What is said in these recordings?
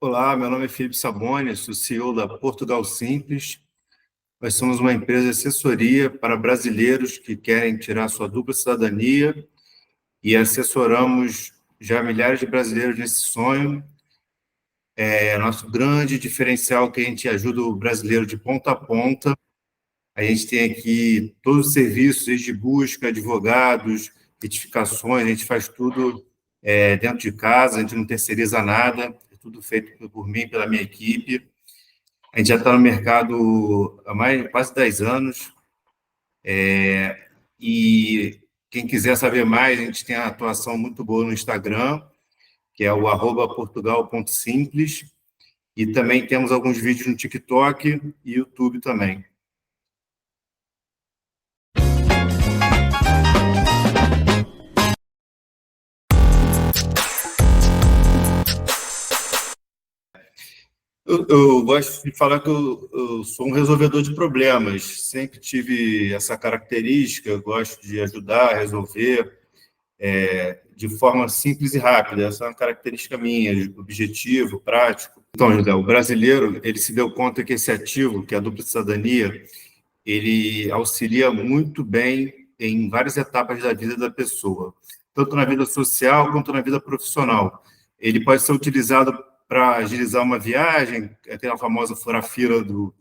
Olá, meu nome é Felipe Saboni, sou CEO da Portugal Simples. Nós somos uma empresa de assessoria para brasileiros que querem tirar sua dupla cidadania e assessoramos já milhares de brasileiros nesse sonho. É nosso grande diferencial que a gente ajuda o brasileiro de ponta a ponta. A gente tem aqui todos os serviços, desde busca, advogados, retificações, a gente faz tudo dentro de casa, a gente não terceiriza nada, é tudo feito por mim, pela minha equipe. A gente já está no mercado há quase 10 anos, e quem quiser saber mais, a gente tem uma atuação muito boa no Instagram, que é o @portugal.simples, e também temos alguns vídeos no TikTok e YouTube também. Eu gosto de falar que eu sou um resolvedor de problemas, sempre tive essa característica, eu gosto de ajudar a resolver de forma simples e rápida. Essa é uma característica minha, objetivo, prático. Então, José, o brasileiro, ele se deu conta que esse ativo, que é a dupla cidadania, ele auxilia muito bem em várias etapas da vida da pessoa, tanto na vida social quanto na vida profissional. Ele pode ser utilizado para agilizar uma viagem, aquela famosa fura-fila do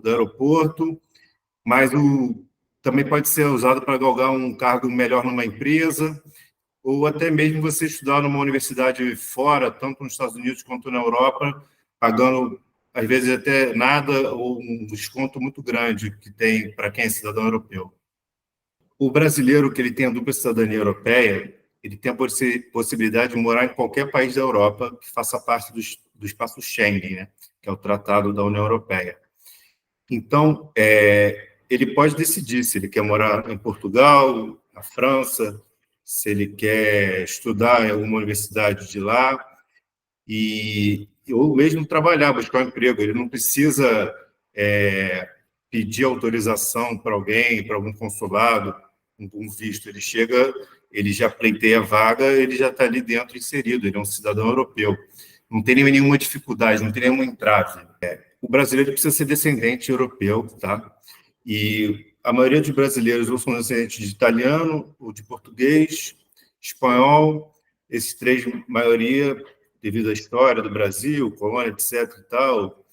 aeroporto, mas também pode ser usado para galgar um cargo melhor numa empresa, ou até mesmo você estudar numa universidade fora, tanto nos Estados Unidos quanto na Europa, pagando, às vezes, até nada ou um desconto muito grande que tem para quem é cidadão europeu. O brasileiro que ele tem a dupla cidadania europeia, ele tem a possibilidade de morar em qualquer país da Europa que faça parte do espaço Schengen, né? Que é o Tratado da União Europeia. Então, ele pode decidir se ele quer morar em Portugal, na França, se ele quer estudar em alguma universidade de lá, ou mesmo trabalhar, buscar um emprego. Ele não precisa pedir autorização para alguém, para algum consulado, um visto. Ele chega, ele já pleiteia a vaga, ele já está ali dentro inserido, ele é um cidadão europeu. Não tem nenhuma dificuldade, não tem nenhuma entrave. O brasileiro precisa ser descendente europeu, tá? E a maioria dos brasileiros ou são descendentes de italiano, ou de português, espanhol, esses três, maioria, devido à história do Brasil, colônia, etc. e tal.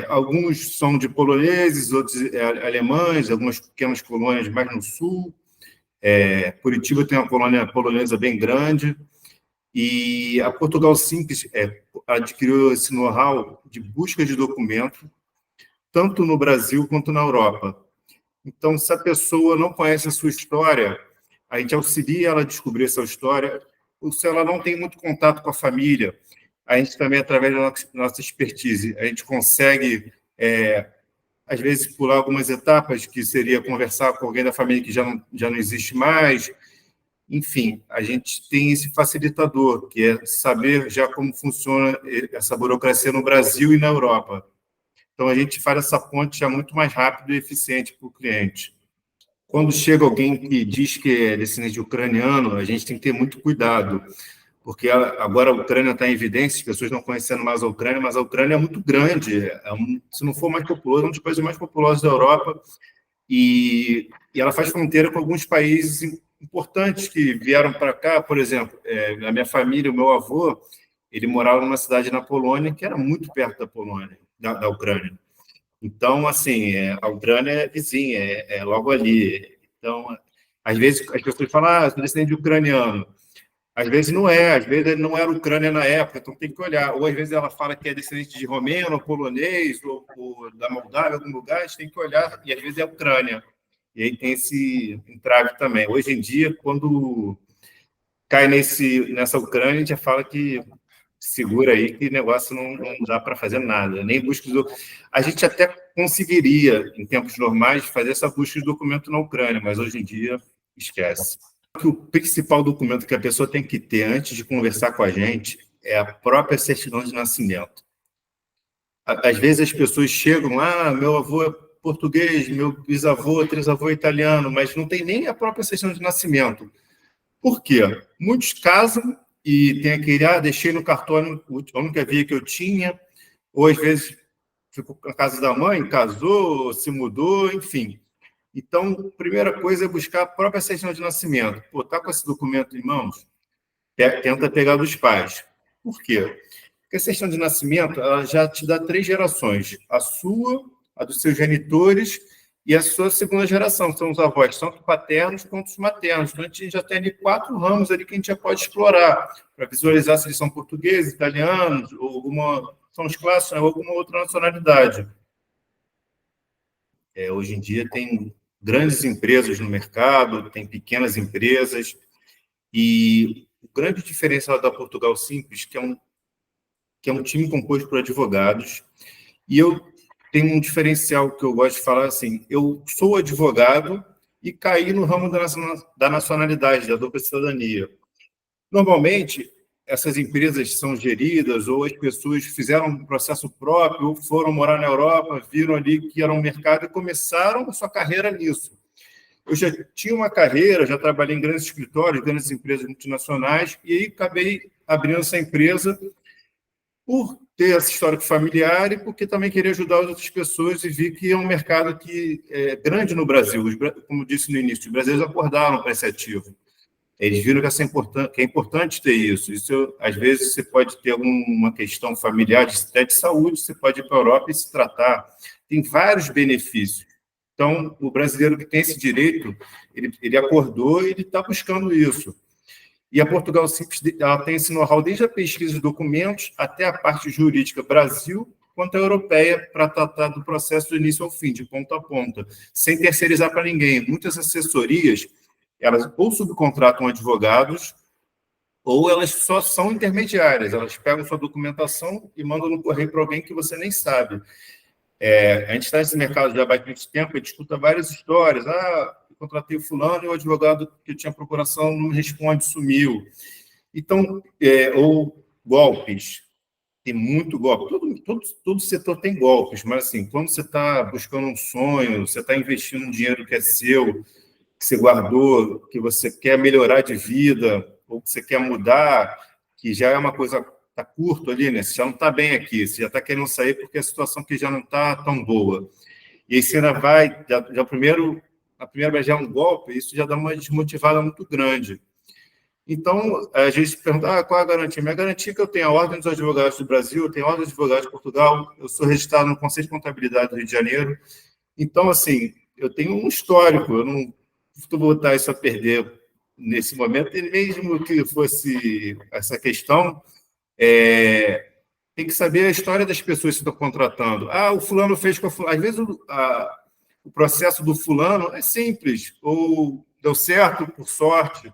Alguns são de poloneses, outros alemães, algumas pequenas colônias mais no sul. Curitiba tem uma colônia polonesa bem grande. E a Portugal Simples adquiriu esse know-how de busca de documento, tanto no Brasil quanto na Europa. Então, se a pessoa não conhece a sua história, a gente auxilia ela a descobrir essa história, ou se ela não tem muito contato com a família, a gente também, através da nossa expertise, a gente consegue, às vezes, pular algumas etapas, que seria conversar com alguém da família que já não existe mais. Enfim, a gente tem esse facilitador, que é saber já como funciona essa burocracia no Brasil e na Europa. Então, a gente faz essa ponte já muito mais rápido e eficiente para o cliente. Quando chega alguém que diz que é descendente ucraniano, a gente tem que ter muito cuidado, porque agora a Ucrânia está em evidência, as pessoas não conhecendo mais a Ucrânia, mas a Ucrânia é muito grande, se não for mais populoso, é um dos países mais populosos da Europa, e ela faz fronteira com alguns países importantes que vieram para cá. Por exemplo, a minha família, o meu avô, ele morava numa cidade na Polônia, que era muito perto da Polônia, da Ucrânia. Então, assim, a Ucrânia é vizinha, é logo ali. Então, às vezes, as pessoas falam, sou descendente de ucraniano. Às vezes não é, às vezes ele não era Ucrânia na época, então tem que olhar. Ou às vezes ela fala que é descendente de romeno, ou polonês, ou da Moldávia, algum lugar, a gente tem que olhar, e às vezes é Ucrânia. E aí tem esse entrave também. Hoje em dia, quando cai nessa Ucrânia, a gente já fala que segura aí, que negócio não dá para fazer nada, nem busca de documento. A gente até conseguiria, em tempos normais, fazer essa busca de documento na Ucrânia, mas hoje em dia, esquece. O principal documento que a pessoa tem que ter antes de conversar com a gente é a própria certidão de nascimento. Às vezes as pessoas chegam, meu avô é português, meu bisavô, trisavô é italiano, mas não tem nem a própria certidão de nascimento. Por quê? Muitos casam e tem aquele, deixei no cartório a única via que eu tinha, ou às vezes ficou na casa da mãe, casou, se mudou, enfim. Então, a primeira coisa é buscar a própria certidão de nascimento. Pô, tá com esse documento em mãos? Tenta pegar dos pais. Por quê? Porque a certidão de nascimento ela já te dá 3 gerações. A sua, a dos seus genitores e a sua segunda geração, que são os avós, tanto paternos quanto os maternos. Então, a gente já tem ali 4 ramos ali que a gente já pode explorar para visualizar se eles são portugueses, italianos, ou alguma... são os clássicos, ou alguma outra nacionalidade. Hoje em dia tem grandes empresas no mercado, tem pequenas empresas, e o grande diferencial da Portugal Simples, que é um time composto por advogados, e eu tenho um diferencial que eu gosto de falar assim, eu sou advogado e caí no ramo da nacionalidade, da dupla cidadania. Normalmente, essas empresas são geridas ou as pessoas fizeram um processo próprio ou foram morar na Europa, viram ali que era um mercado e começaram a sua carreira nisso. Eu já tinha uma carreira, já trabalhei em grandes escritórios, grandes empresas multinacionais, e aí acabei abrindo essa empresa por ter essa história familiar e porque também queria ajudar as outras pessoas e vi que é um mercado que é grande no Brasil. Como disse no início, os brasileiros acordaram para esse ativo. Eles viram que é importante ter isso. Isso, às vezes, você pode ter alguma questão familiar, até de saúde, você pode ir para a Europa e se tratar. Tem vários benefícios. Então, o brasileiro que tem esse direito, ele acordou e ele está buscando isso. E a Portugal Simples ela tem esse know-how desde a pesquisa de documentos até a parte jurídica Brasil quanto a europeia para tratar do processo do início ao fim, de ponta a ponta, sem terceirizar para ninguém. Muitas assessorias, elas ou subcontratam advogados ou elas só são intermediárias. Elas pegam sua documentação e mandam no correio para alguém que você nem sabe. A gente está nesse mercado já há bastante tempo e discuta várias histórias. Eu contratei o fulano e o advogado que eu tinha procuração não me responde, sumiu. Então, ou golpes. Tem muito golpe. Todo setor tem golpes, mas assim, quando você está buscando um sonho, você está investindo um dinheiro que é seu, que você guardou, que você quer melhorar de vida, ou que você quer mudar, que já é uma coisa está curto ali, né? Você já não está bem aqui, você já está querendo sair porque a situação aqui já não está tão boa. E aí você ainda vai, a primeira vez já é um golpe, isso já dá uma desmotivada muito grande. Então, a gente pergunta, qual é a garantia? Minha garantia é que eu tenho a Ordem dos Advogados do Brasil, eu tenho a Ordem dos Advogados de Portugal, eu sou registrado no Conselho de Contabilidade do Rio de Janeiro. Então, assim, eu tenho um histórico, eu não vou botar isso a perder nesse momento, e mesmo que fosse essa questão, tem que saber a história das pessoas que estão contratando. O fulano fez com a fulano. Às vezes, o processo do fulano é simples, ou deu certo por sorte.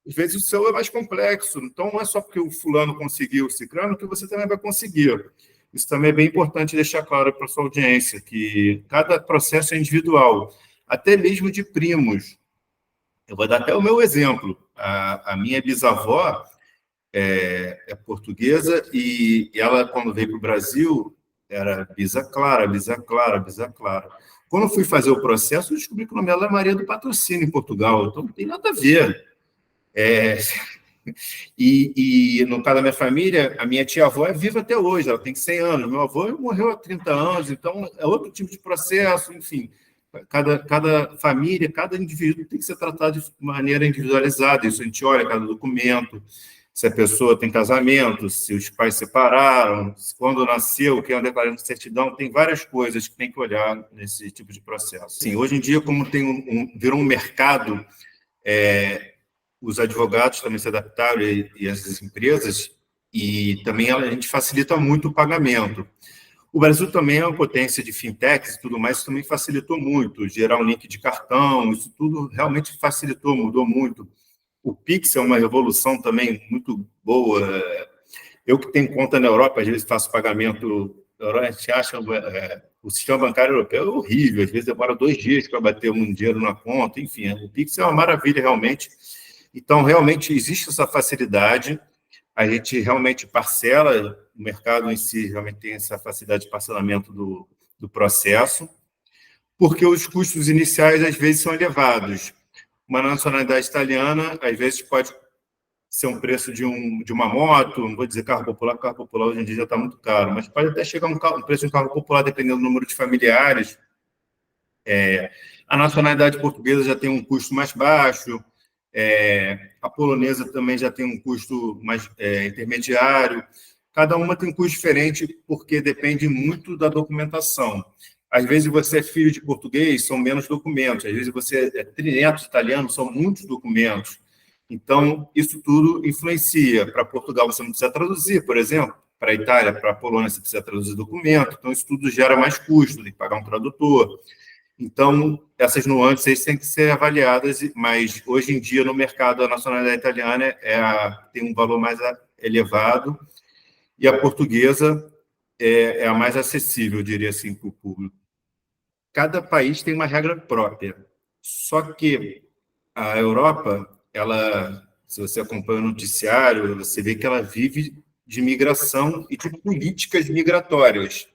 Às vezes, o seu é mais complexo. Então, não é só porque o fulano conseguiu o ciclano que você também vai conseguir. Isso também é bem importante deixar claro para a sua audiência, que cada processo é individual, até mesmo de primos. Eu vou dar até o meu exemplo. A minha bisavó é portuguesa e ela, quando veio para o Brasil, era Bisa Clara, Bisa Clara, Bisa Clara. Quando eu fui fazer o processo, eu descobri que o nome dela é Maria do Patrocínio, em Portugal. Então, não tem nada a ver. E no caso da minha família, a minha tia-avó é viva até hoje, ela tem 100 anos. Meu avô morreu há 30 anos, então é outro tipo de processo, enfim. Cada família, cada indivíduo tem que ser tratado de maneira individualizada. Isso a gente olha cada documento, se a pessoa tem casamento, se os pais separaram, quando nasceu, quem é declarado de certidão, tem várias coisas que tem que olhar nesse tipo de processo. Sim, hoje em dia, como virou um mercado, os advogados também se adaptaram e as empresas, e também a gente facilita muito o pagamento. O Brasil também é uma potência de fintechs e tudo mais, isso também facilitou muito, gerar um link de cartão, isso tudo realmente facilitou, mudou muito. O Pix é uma revolução também muito boa. Eu que tenho conta na Europa, às vezes faço pagamento, a gente acha o sistema bancário europeu é horrível, às vezes demora 2 dias para bater um dinheiro na conta, enfim, o Pix é uma maravilha realmente. Então, realmente, existe essa facilidade, a gente realmente parcela, o mercado em si realmente tem essa facilidade de parcelamento do processo, porque os custos iniciais, às vezes, são elevados. Uma nacionalidade italiana, às vezes, pode ser um preço de uma moto, não vou dizer carro popular hoje em dia já está muito caro, mas pode até chegar um preço de um carro popular, dependendo do número de familiares. A nacionalidade portuguesa já tem um custo mais baixo, a polonesa também já tem um custo mais intermediário. Cada uma tem um custo diferente, porque depende muito da documentação. Às vezes você é filho de português, são menos documentos. Às vezes você é trineto italiano, são muitos documentos. Então, isso tudo influencia. Para Portugal, você não precisa traduzir, por exemplo. Para a Itália, para a Polônia, você precisa traduzir documento. Então, isso tudo gera mais custo, tem que pagar um tradutor. Então, essas nuances têm que ser avaliadas, mas hoje em dia, no mercado, a nacionalidade italiana tem um valor mais elevado e a portuguesa é a mais acessível, eu diria assim, para o público. Cada país tem uma regra própria, só que a Europa, se você acompanha o noticiário, você vê que ela vive de migração e de políticas migratórias.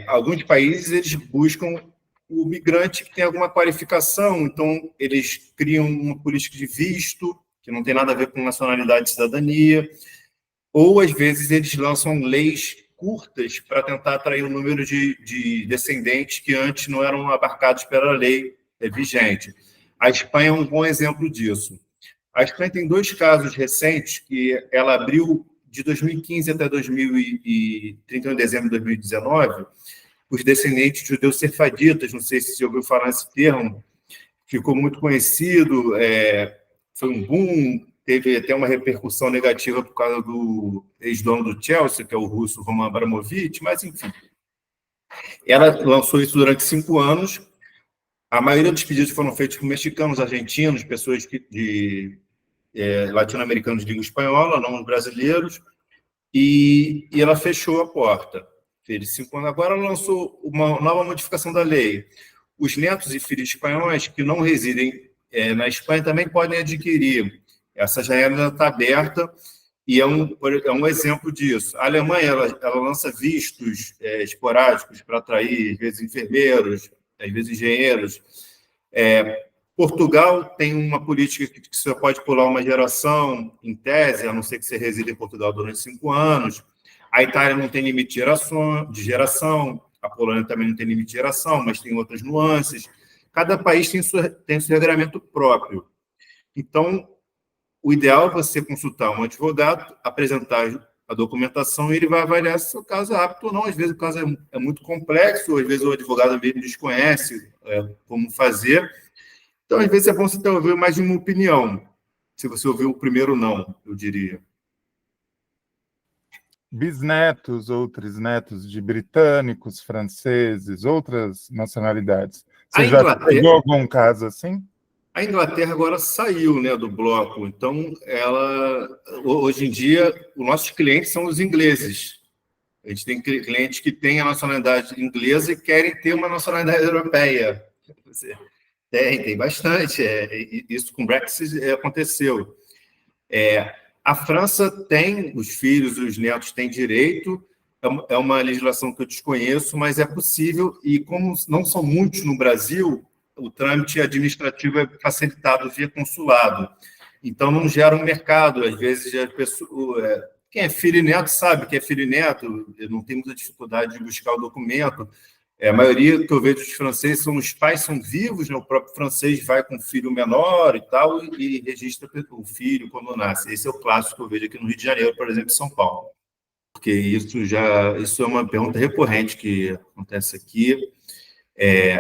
Alguns países eles buscam o migrante que tem alguma qualificação, então eles criam uma política de visto, que não tem nada a ver com nacionalidade e cidadania, ou às vezes eles lançam leis curtas para tentar atrair um número de descendentes que antes não eram abarcados pela lei vigente. A Espanha é um bom exemplo disso. A Espanha tem 2 casos recentes que ela abriu de 2015 até 31 de dezembro de 2019, os descendentes de judeus sefaditas, não sei se você ouviu falar esse termo, ficou muito conhecido, foi um boom, teve até uma repercussão negativa por causa do ex-dono do Chelsea, que é o russo Roman Abramovich, mas enfim. Ela lançou isso durante 5 anos, a maioria dos pedidos foram feitos por mexicanos, argentinos, pessoas latino-americanos de língua espanhola, não brasileiros, e ela fechou a porta. Fez 5 anos. Agora ela lançou uma nova modificação da lei. Os netos e filhos espanhóis que não residem na Espanha também podem adquirir. Essa janela está aberta e é um exemplo disso. A Alemanha ela lança vistos esporádicos para atrair, às vezes, enfermeiros, às vezes, engenheiros. Portugal tem uma política que você pode pular uma geração, em tese, a não ser que você resida em Portugal durante 5 anos. A Itália não tem limite de geração, a Polônia também não tem limite de geração, mas tem outras nuances. Cada país tem seu regramento próprio. Então, o ideal é você consultar um advogado, apresentar a documentação e ele vai avaliar se o caso é apto ou não. Às vezes o caso é muito complexo, às vezes o advogado mesmo desconhece como fazer. Então, às vezes, é bom você ouvir mais de uma opinião, se você ouvir o primeiro não, eu diria. Bisnetos ou trisnetos de britânicos, franceses, outras nacionalidades. Você já pegou algum caso assim? A Inglaterra agora saiu, né, do bloco, então hoje em dia, os nossos clientes são os ingleses. A gente tem clientes que têm a nacionalidade inglesa e querem ter uma nacionalidade europeia. Tem bastante. Isso com o Brexit aconteceu. A França tem, os filhos, os netos têm direito, é uma legislação que eu desconheço, mas é possível, e como não são muitos no Brasil, o trâmite administrativo é facilitado via consulado. Então, não gera um mercado. Às vezes, quem é filho e neto sabe que é filho e neto, não tem muita dificuldade de buscar o documento. A maioria que eu vejo dos franceses os pais são vivos, né? O próprio francês vai com o filho menor e tal, e registra o filho quando nasce. Esse é o clássico que eu vejo aqui no Rio de Janeiro, por exemplo, em São Paulo. Porque isso é uma pergunta recorrente que acontece aqui.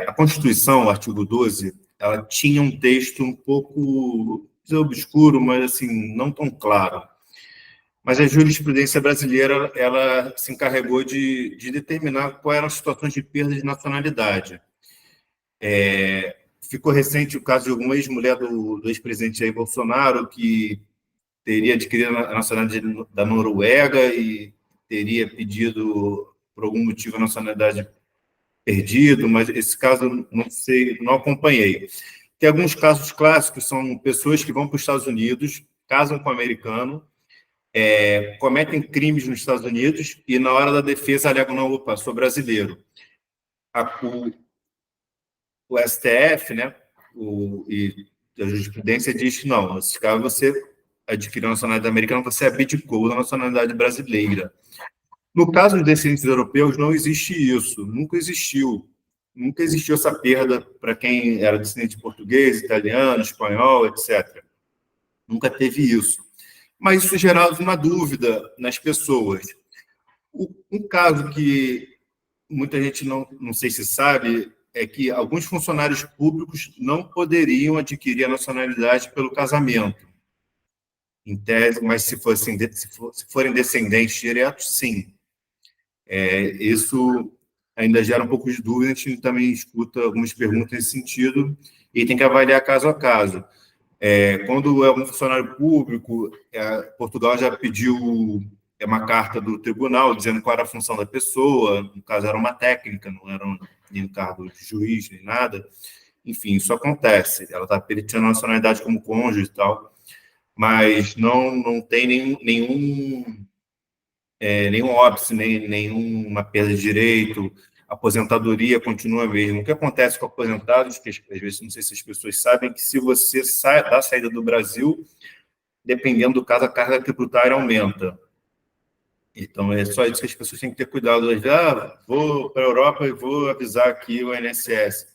A Constituição, o artigo 12, ela tinha um texto um pouco obscuro, mas assim, não tão claro. Mas a jurisprudência brasileira ela se encarregou de determinar quais eram as situações de perda de nacionalidade. Ficou recente o caso de alguma ex-mulher do ex-presidente Jair Bolsonaro, que teria adquirido a nacionalidade da Noruega e teria pedido, por algum motivo, a nacionalidade perdido, mas esse caso não sei, não acompanhei. Tem alguns casos clássicos, são pessoas que vão para os Estados Unidos, casam com um americano, cometem crimes nos Estados Unidos e, na hora da defesa, alegam, não, opa, sou brasileiro. O STF, né, e a jurisprudência diz que não, nesse caso você adquiriu a nacionalidade americana, você abdicou da nacionalidade brasileira. No caso dos descendentes europeus, não existe isso, nunca existiu. Nunca existiu essa perda para quem era descendente de português, italiano, espanhol, etc. Nunca teve isso. Mas isso gerava uma dúvida nas pessoas. Um caso que muita gente não sei se sabe é que alguns funcionários públicos não poderiam adquirir a nacionalidade pelo casamento, em tese, mas se forem descendentes diretos, sim. Isso ainda gera um pouco de dúvida, a gente também escuta algumas perguntas nesse sentido, e tem que avaliar caso a caso. Quando é um funcionário público, Portugal já pediu uma carta do tribunal dizendo qual era a função da pessoa, no caso era uma técnica, não era nenhum cargo de juiz, nem nada. Enfim, isso acontece. Ela está peritando a nacionalidade como cônjuge e tal, mas não tem nenhum óbice, nenhuma perda de direito, a aposentadoria continua mesmo. O que acontece com aposentados, que às vezes, não sei se as pessoas sabem, que se você sai da saída do Brasil, dependendo do caso, a carga tributária aumenta. Então, é só isso que as pessoas têm que ter cuidado. Vou para a Europa e vou avisar aqui o INSS.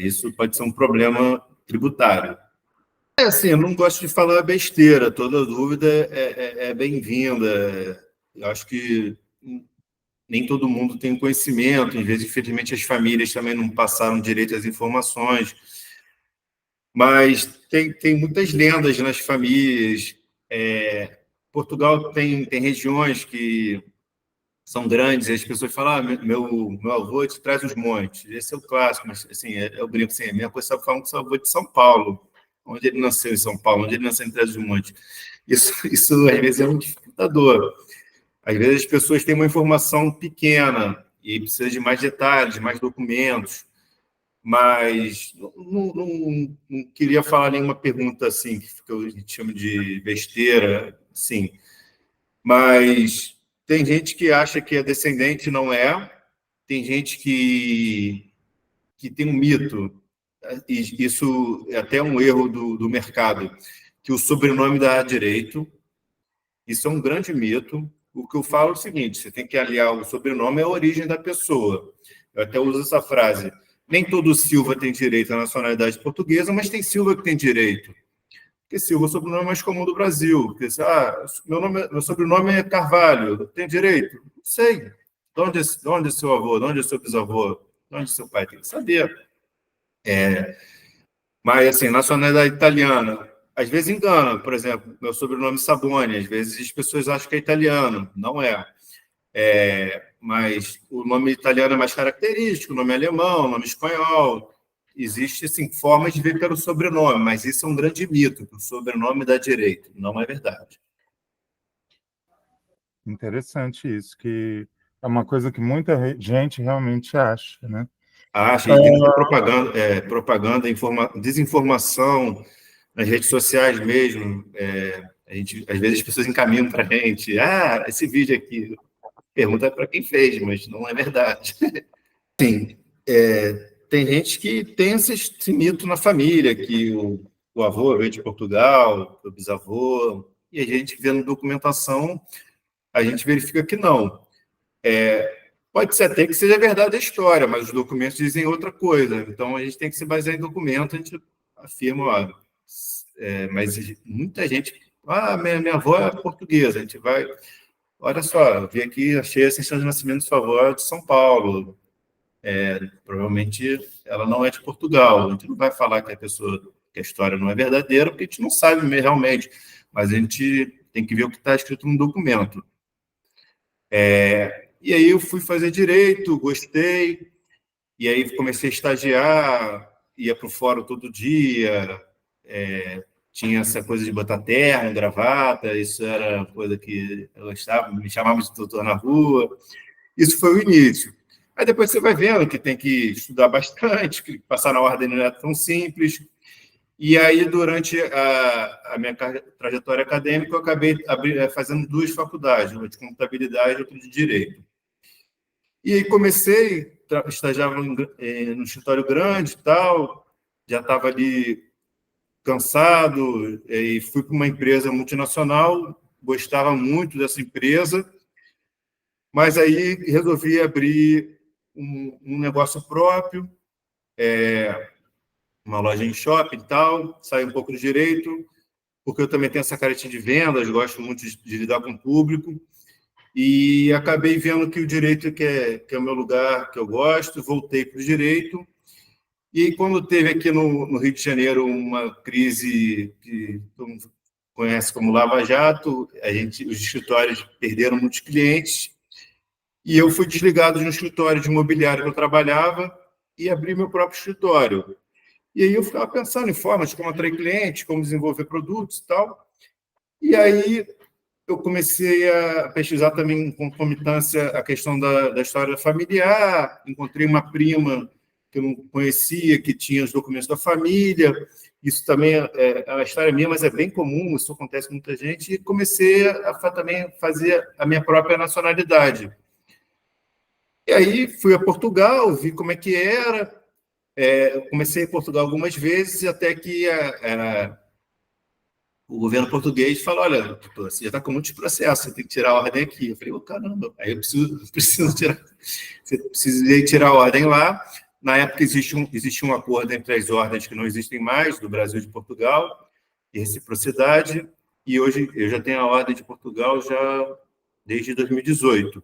Isso pode ser um problema tributário. Assim, eu não gosto de falar besteira, toda dúvida é bem-vinda. Eu acho que nem todo mundo tem conhecimento, às vezes, infelizmente, as famílias também não passaram direito às informações, mas tem muitas lendas nas famílias. Portugal tem regiões que são grandes, e as pessoas falam, meu avô te traz os montes. Esse é o clássico, mas assim, eu brinco assim, a minha coisa sabe falando que seu avô é de São Paulo, onde ele nasceu em São Paulo, onde ele nasceu em Trás os Montes. Isso às vezes é um dificultador. Às vezes as pessoas têm uma informação pequena e precisa de mais detalhes, mais documentos, mas não queria falar nenhuma pergunta assim, que eu chamo de besteira, sim. Mas tem gente que acha que é descendente, não é. Tem gente que tem um mito, e isso é até um erro do mercado, que o sobrenome dá direito. Isso é um grande mito. O que eu falo é o seguinte, você tem que aliar o sobrenome à origem da pessoa. Eu até uso essa frase. Nem todo Silva tem direito à nacionalidade portuguesa, mas tem Silva que tem direito. Porque Silva é o sobrenome mais comum do Brasil. Porque, meu sobrenome é Carvalho, tem direito? Não sei. De onde é seu avô? De onde é seu bisavô? De onde é seu pai? Tem que saber. Mas, assim, nacionalidade italiana, às vezes engana. Por exemplo, meu sobrenome é Saboni, às vezes as pessoas acham que é italiano. Não é. Mas o nome italiano é mais característico, o nome alemão, o nome espanhol. Existe, assim, formas de ver pelo sobrenome, mas isso é um grande mito, que o sobrenome dá direito. Não é verdade. Interessante isso, que é uma coisa que muita gente realmente acha, né? Acha, e tem muita propaganda, desinformação nas redes sociais mesmo. Às vezes as pessoas encaminham para a gente, esse vídeo aqui, pergunta para quem fez, mas não é verdade. Sim, tem gente que tem esse mito na família, que o avô veio de Portugal, o bisavô, e a gente vendo documentação, a gente verifica que não. Pode ser até que seja verdade a história, mas os documentos dizem outra coisa. Então, a gente tem que se basear em documento, a gente afirma, mas muita gente... minha avó é portuguesa, a gente vai... Olha só, eu vi aqui, achei a certidão de nascimento de sua avó de São Paulo. Provavelmente ela não é de Portugal. A gente não vai falar que a história não é verdadeira, porque a gente não sabe realmente, mas a gente tem que ver o que está escrito no documento. E aí eu fui fazer direito, gostei, e aí comecei a estagiar, ia para o fórum todo dia, tinha essa coisa de botar terno, gravata, isso era uma coisa que eu gostava, me chamavam de doutor na rua. Isso foi o início. Aí depois você vai vendo que tem que estudar bastante, que passar na ordem não é tão simples. E aí, durante a minha trajetória acadêmica, eu acabei fazendo 2 faculdades, uma de contabilidade e outra de direito. E aí comecei, estagiava no escritório grande e tal, já estava ali cansado, e fui para uma empresa multinacional, gostava muito dessa empresa, mas aí resolvi abrir um negócio próprio, uma loja em shopping e tal, saí um pouco do direito, porque eu também tenho essa caretinha de vendas, gosto muito de lidar com o público, e acabei vendo que o direito que é o meu lugar, que eu gosto, voltei para o direito. E quando teve aqui no Rio de Janeiro uma crise que todo mundo conhece como Lava Jato, os escritórios perderam muitos clientes, e eu fui desligado de um escritório de imobiliário que eu trabalhava e abri meu próprio escritório. E aí eu ficava pensando em formas de como atrair clientes, como desenvolver produtos e tal. E aí eu comecei a pesquisar também em concomitância a questão da história familiar, encontrei uma prima que eu não conhecia, que tinha os documentos da família, isso também é uma história minha, mas é bem comum, isso acontece com muita gente, e comecei também fazer a minha própria nacionalidade. E aí fui a Portugal, vi como é que era, comecei em Portugal algumas vezes, até que o governo português falou, olha, você já está com muitos processos, você tem que tirar a ordem aqui. Eu falei, caramba, aí eu preciso tirar, você precisa tirar a ordem lá. Na época existia um acordo entre as ordens que não existem mais, do Brasil e de Portugal, e reciprocidade, e hoje eu já tenho a ordem de Portugal já desde 2018.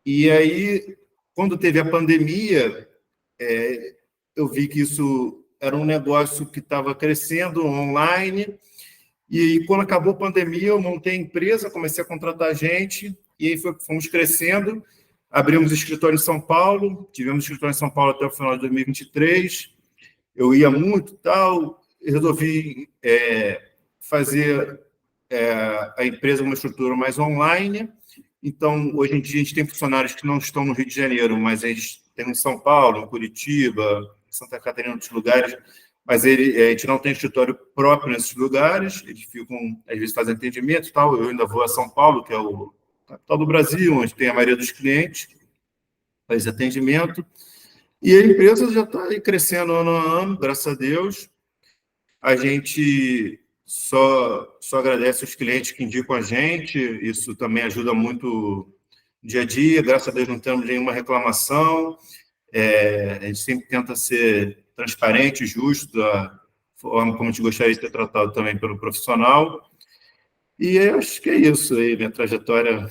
E aí, quando teve a pandemia, eu vi que isso era um negócio que estava crescendo online, e aí, quando acabou a pandemia, eu montei a empresa, comecei a contratar gente, e aí fomos crescendo, abrimos escritório em São Paulo, tivemos escritório em São Paulo até o final de 2023, eu ia muito e tal, resolvi fazer a empresa uma estrutura mais online. Então, hoje em dia, a gente tem funcionários que não estão no Rio de Janeiro, mas eles têm em São Paulo, em Curitiba, Santa Catarina, em outros lugares, mas a gente não tem escritório próprio nesses lugares, eles ficam, às vezes, fazem atendimento e tal. Eu ainda vou a São Paulo, que é o capital do Brasil, onde tem a maioria dos clientes, faz atendimento. E a empresa já está aí crescendo ano a ano, graças a Deus. A gente só agradece os clientes que indicam a gente, isso também ajuda muito no dia a dia, graças a Deus não temos nenhuma reclamação, a gente sempre tenta ser transparente, justo, da forma como a gente gostaria de ser tratado também pelo profissional, e eu acho que é isso aí, minha trajetória.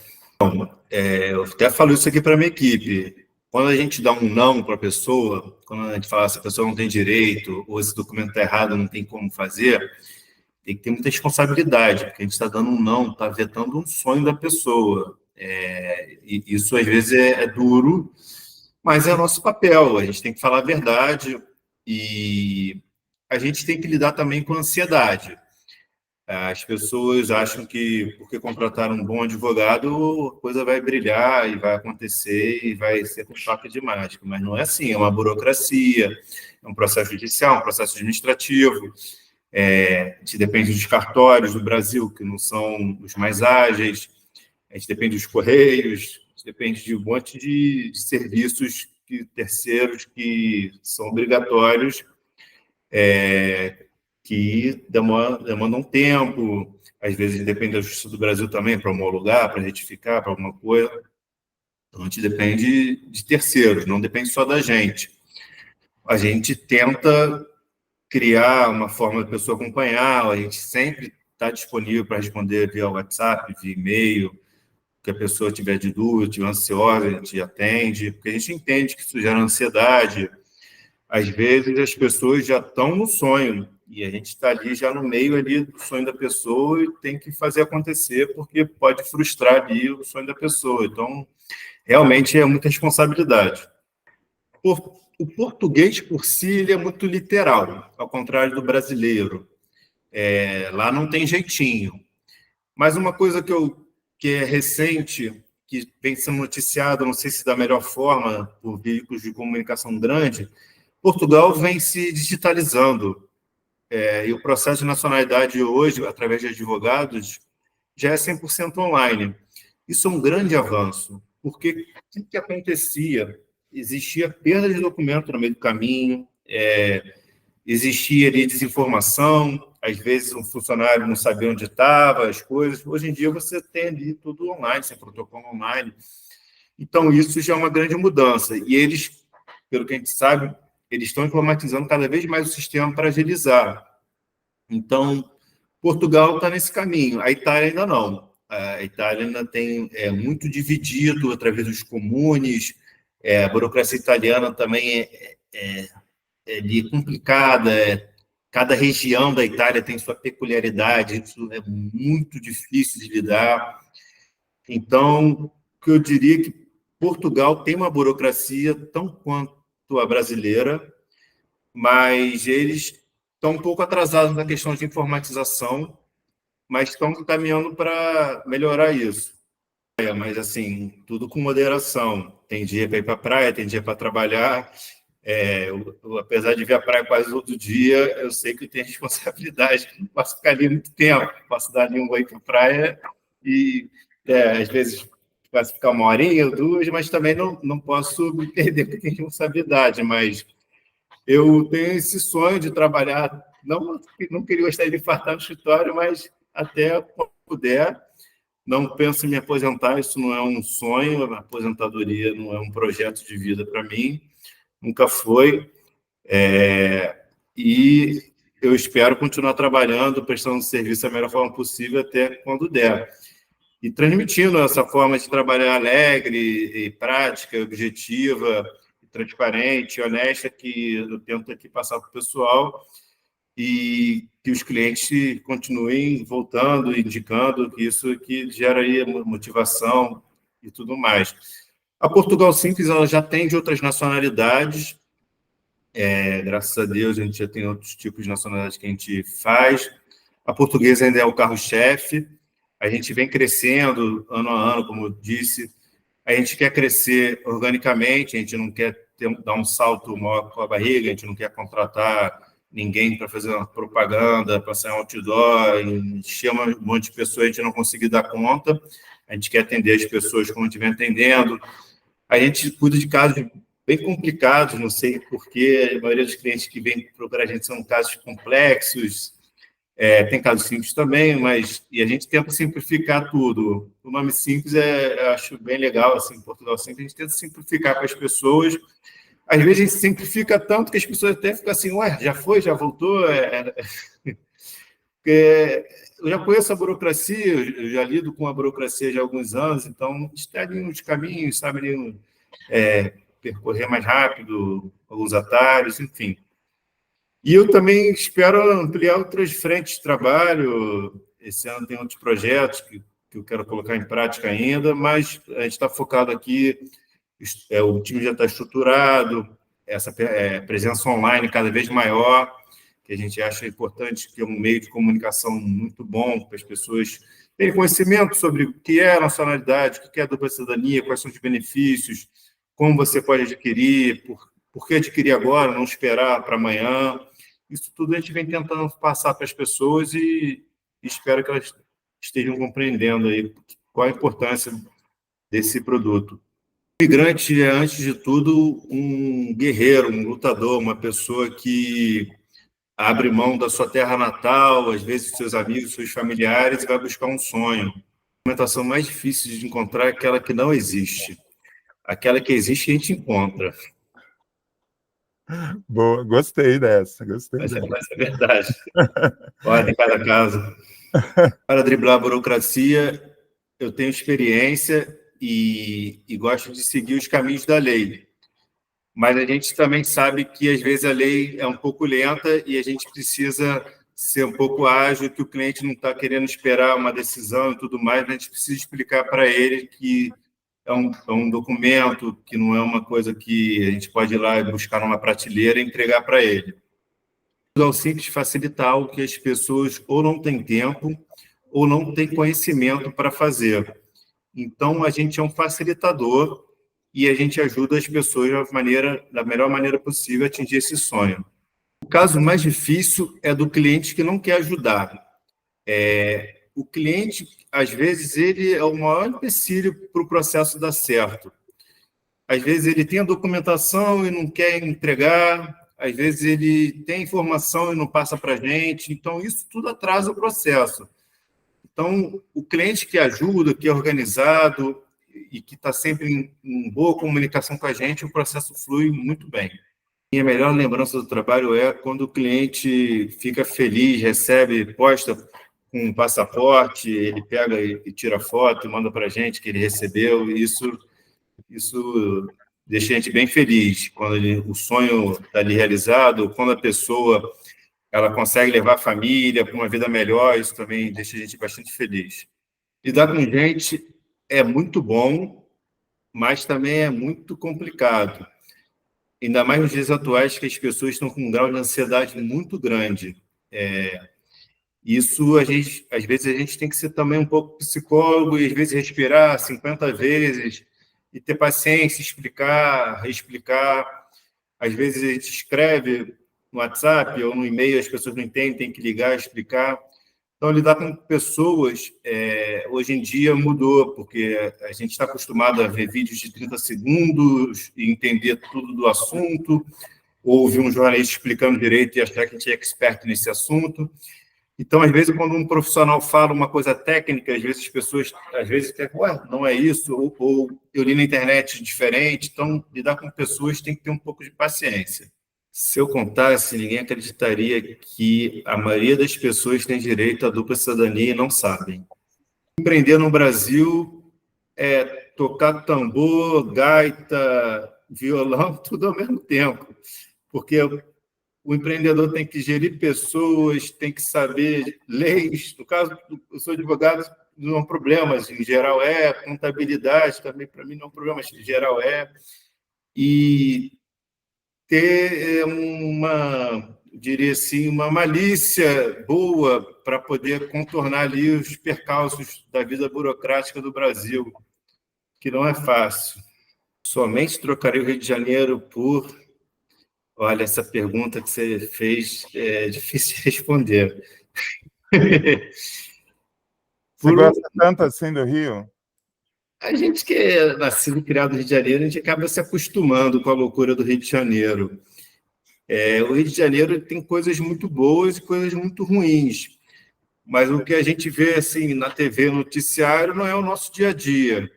Eu até falo isso aqui para a minha equipe, quando a gente dá um não para a pessoa, quando a gente fala que essa pessoa não tem direito, ou esse documento está errado, não tem como fazer, tem que ter muita responsabilidade, porque a gente está dando um não, está vetando um sonho da pessoa. E isso, às vezes, é duro, mas é o nosso papel, a gente tem que falar a verdade e a gente tem que lidar também com a ansiedade. As pessoas acham que, porque contrataram um bom advogado, a coisa vai brilhar e vai acontecer e vai ser com choque de mágica, mas não é assim, é uma burocracia, é um processo judicial, um processo administrativo. A gente depende dos cartórios do Brasil, que não são os mais ágeis, a gente depende dos correios, a gente depende de um monte de serviços terceiros que são obrigatórios, que demandam tempo, às vezes depende da Justiça do Brasil também, para homologar, para retificar, para alguma coisa. Então, a gente depende de terceiros, não depende só da gente. A gente tenta criar uma forma da pessoa acompanhar, a gente sempre está disponível para responder via WhatsApp, via e-mail, que a pessoa tiver de dúvida, tiver ansiosa, a gente atende, porque a gente entende que isso gera ansiedade. Às vezes as pessoas já estão no sonho, e a gente está ali já no meio ali do sonho da pessoa e tem que fazer acontecer, porque pode frustrar ali o sonho da pessoa. Então, realmente é muita responsabilidade. O português, por si, ele é muito literal, ao contrário do brasileiro. Lá não tem jeitinho. Mas uma coisa que é recente, que vem sendo noticiada, não sei se da melhor forma, por veículos de comunicação grande, Portugal vem se digitalizando. E o processo de nacionalidade hoje, através de advogados, já é 100% online. Isso é um grande avanço, porque o que acontecia? Existia perda de documento no meio do caminho, existia ali desinformação, às vezes um funcionário não sabia onde estava, as coisas. Hoje em dia você tem ali tudo online, sem protocolo online. Então, isso já é uma grande mudança. E eles, pelo que a gente sabe, eles estão informatizando cada vez mais o sistema para agilizar. Então, Portugal está nesse caminho, a Itália ainda não. A Itália ainda tem muito dividido através dos comunes, a burocracia italiana também é complicada, cada região da Itália tem sua peculiaridade, isso é muito difícil de lidar. Então, o que eu diria é que Portugal tem uma burocracia tão quanto a brasileira, mas eles estão um pouco atrasados na questão de informatização, mas estão caminhando para melhorar isso. Mas, assim, tudo com moderação. Tem dia para ir para a praia, tem dia para trabalhar. Apesar de ver a praia quase todo dia, eu sei que tem responsabilidade, não posso ficar ali muito tempo, posso dar ali um banho para a praia e, às vezes, posso ficar uma horinha ou duas, mas também não posso me perder porque tem responsabilidade, mas eu tenho esse sonho de trabalhar, não queria gostaria de infartar no escritório, mas até quando puder, não penso em me aposentar, isso não é um sonho, a aposentadoria não é um projeto de vida para mim, nunca foi, e eu espero continuar trabalhando, prestando serviço da melhor forma possível até quando der. E transmitindo essa forma de trabalhar alegre, e prática, objetiva, transparente, honesta, que eu tento aqui passar para o pessoal, e que os clientes continuem voltando, indicando que isso aqui gera aí motivação e tudo mais. A Portugal Simples ela já tem de outras nacionalidades, graças a Deus a gente já tem outros tipos de nacionalidades que a gente faz. A portuguesa ainda é o carro-chefe, a gente vem crescendo ano a ano, como eu disse, a gente quer crescer organicamente, a gente não quer dar um salto maior com a barriga, a gente não quer contratar ninguém para fazer uma propaganda, para sair um outdoor, encher um monte de pessoas, a gente não conseguir dar conta, a gente quer atender as pessoas como a gente vem atendendo, a gente cuida de casos bem complicados, não sei porquê, a maioria dos clientes que vêm procurar a gente são casos complexos, tem casos simples também, e a gente tenta simplificar tudo. O nome simples eu acho bem legal, assim, Portugal Simples, a gente tenta simplificar para as pessoas. Às vezes a gente simplifica tanto que as pessoas até ficam assim, ué, já foi, já voltou? Eu já conheço a burocracia, eu já lido com a burocracia já há alguns anos, então está ali nos caminhos, sabe, ali, percorrer mais rápido, alguns atalhos, enfim. E eu também espero ampliar outras frentes de trabalho. Esse ano tem outros projetos que eu quero colocar em prática ainda, mas a gente está focado aqui, o time já está estruturado, essa presença online cada vez maior, que a gente acha importante, que é um meio de comunicação muito bom para as pessoas terem conhecimento sobre o que é a nacionalidade, o que é a dupla cidadania, quais são os benefícios, como você pode adquirir, por que adquirir agora, não esperar para amanhã. Isso tudo a gente vem tentando passar para as pessoas e espero que elas estejam compreendendo aí qual a importância desse produto. O imigrante é, antes de tudo, um guerreiro, um lutador, uma pessoa que abre mão da sua terra natal, às vezes dos seus amigos, seus familiares, e vai buscar um sonho. A documentação mais difícil de encontrar é aquela que não existe. Aquela que existe, a gente encontra. Boa, gostei dessa, Mas é verdade. Olha, em cada caso. Para driblar a burocracia, eu tenho experiência e gosto de seguir os caminhos da lei. Mas a gente também sabe que, às vezes, a lei é um pouco lenta e a gente precisa ser um pouco ágil, que o cliente não está querendo esperar uma decisão e tudo mais, mas a gente precisa explicar para ele que é um documento, que não é uma coisa que a gente pode ir lá e buscar numa prateleira e entregar para ele. O Simples facilita algo que as pessoas ou não têm tempo ou não têm conhecimento para fazer. Então, a gente é um facilitador e a gente ajuda as pessoas da melhor maneira possível a atingir esse sonho. O caso mais difícil é do cliente que não quer ajudar. O cliente, às vezes, ele é o maior empecilho para o processo dar certo. Às vezes, ele tem a documentação e não quer entregar, às vezes ele tem informação e não passa para a gente, então isso tudo atrasa o processo. Então, o cliente que ajuda, que é organizado e que está sempre em boa comunicação com a gente, o processo flui muito bem. Minha melhor lembrança do trabalho é quando o cliente fica feliz, recebe, posta com um passaporte, ele pega e tira foto e manda para a gente que ele recebeu, e isso deixa a gente bem feliz, quando o sonho está ali realizado, quando a pessoa ela consegue levar a família para uma vida melhor, isso também deixa a gente bastante feliz. Lidar com gente é muito bom, mas também é muito complicado. Ainda mais nos dias atuais, que as pessoas estão com um grau de ansiedade muito grande. Isso, às vezes, a gente tem que ser também um pouco psicólogo e, às vezes, respirar 50 vezes e ter paciência, explicar, reexplicar. Às vezes, a gente escreve no WhatsApp ou no e-mail, as pessoas não entendem, tem que ligar, explicar. Então, lidar com pessoas, hoje em dia, mudou, porque a gente está acostumado a ver vídeos de 30 segundos e entender tudo do assunto, ou ouvir um jornalista explicando direito e achar que a gente é expert nesse assunto. Então, às vezes, quando um profissional fala uma coisa técnica, às vezes as pessoas, querem, ué, não é isso, ou eu li na internet diferente. Então, lidar com pessoas tem que ter um pouco de paciência. Se eu contasse, ninguém acreditaria que a maioria das pessoas tem direito à dupla cidadania e não sabem. Empreender no Brasil é tocar tambor, gaita, violão, tudo ao mesmo tempo, porque o empreendedor tem que gerir pessoas, tem que saber leis. No caso, eu sou advogado, não é problema, mas em geral contabilidade também, para mim, não é um problema, mas em geral e ter diria assim, uma malícia boa para poder contornar ali os percalços da vida burocrática do Brasil, que não é fácil. Somente trocaria o Rio de Janeiro por... Olha, essa pergunta que você fez é difícil de responder. Você gosta tanto assim do Rio? A gente que é nascido e criado no Rio de Janeiro, a gente acaba se acostumando com a loucura do Rio de Janeiro. O Rio de Janeiro tem coisas muito boas e coisas muito ruins, mas o que a gente vê assim, na TV, no noticiário, não é o nosso dia a dia.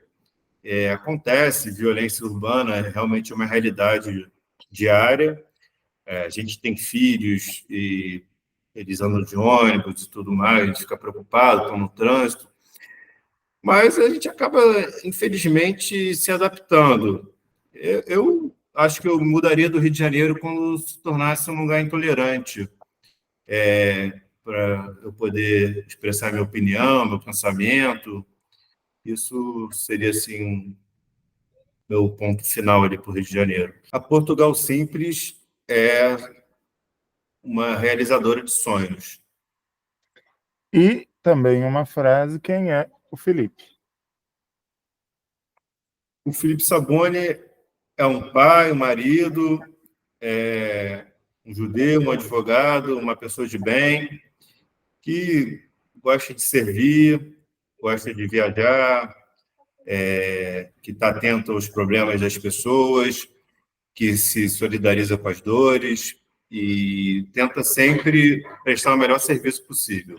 Acontece violência urbana, é realmente uma realidade diária. A gente tem filhos e eles andam de ônibus e tudo mais, a gente fica preocupado, estão no trânsito, mas a gente acaba, infelizmente, se adaptando. Eu acho que eu mudaria do Rio de Janeiro quando se tornasse um lugar intolerante, para eu poder expressar minha opinião, meu pensamento. Isso seria, assim, meu ponto final ali para o Rio de Janeiro. A Portugal Simples é uma realizadora de sonhos. E também uma frase, quem é o Felipe? O Felipe Saboni é um pai, um marido, um judeu, um advogado, uma pessoa de bem, que gosta de servir, gosta de viajar, que está atento aos problemas das pessoas, que se solidariza com as dores e tenta sempre prestar o melhor serviço possível.